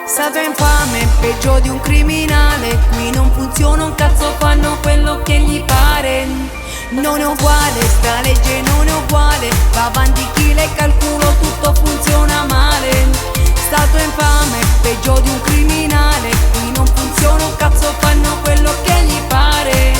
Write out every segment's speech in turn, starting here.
Stato infame, peggio di un criminale. Qui non funziona un cazzo, fanno quello che gli pare. Non è uguale, sta legge non è uguale. Va avanti chi le calculo, tutto funziona male. Stato infame, peggio di un criminale. Qui non funziona un cazzo, fanno quello che gli pare.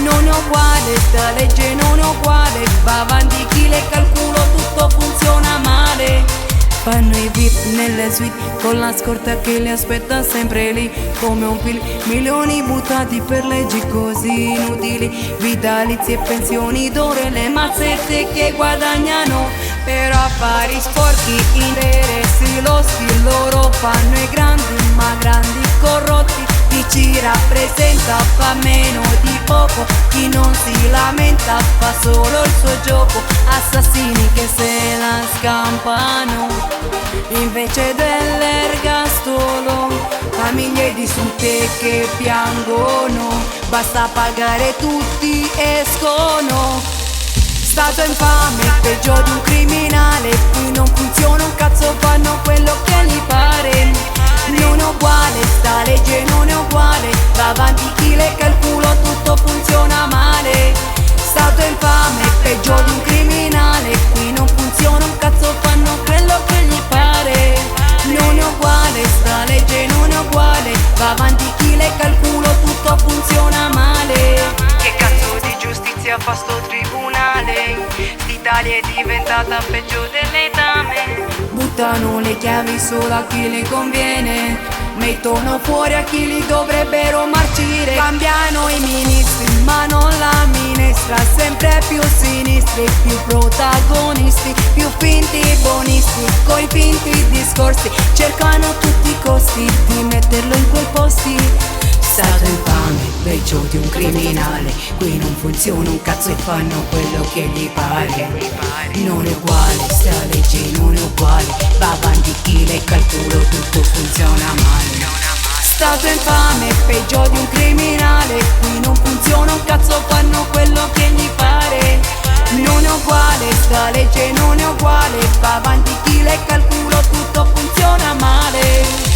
Non è uguale, sta legge non è uguale. Va avanti chi le calculo, tutto funziona male. Fanno i VIP nelle suite con la scorta che li aspetta sempre lì come un film. Milioni buttati per leggi così inutili, vitalizi e pensioni d'oro e le mazzette che guadagnano per affari sporchi, interessi loschi. Loro fanno i grandi ma grandi corrotti. Chi ci rappresenta fa meno di poco, chi non si lamenta fa solo il suo gioco. Assassini che se la scampano invece dell'ergastolo, famiglie dissute che piangono, basta pagare tutti escono. Stato infame, peggio di un criminale. Qui non funziona un cazzo, fanno quello che gli pare. Non è uguale, sta legge non è uguale. Va avanti chi le calculo, tutto funziona male. Stato infame, peggio di un criminale. Qui non funziona un cazzo, fanno quello che gli pare. Non è uguale, sta legge non è uguale. Va avanti chi le calculo, tutto funziona male. Che cazzo di giustizia fa sto tribunale? L'Italia è diventata peggio delle dame. Buttano le chiavi solo a chi le conviene, mettono fuori a chi li dovrebbero marcire. Cambiano i ministri ma non la minestra, sempre più sinistri, più protagonisti, più finti buonisti, coi finti discorsi. Cercano a tutti i costi di metterlo in quei posti. Stato infame, peggio di un criminale. Qui non funziona un cazzo e fanno quello che gli pare. Non è uguale, sta legge non è uguale. Va avanti chi le calculo, tutto funziona male. Stato infame, peggio di un criminale. Qui non funziona un cazzo, fanno quello che gli pare. Non è uguale, sta legge non è uguale. Va avanti chi le calculo, tutto funziona male.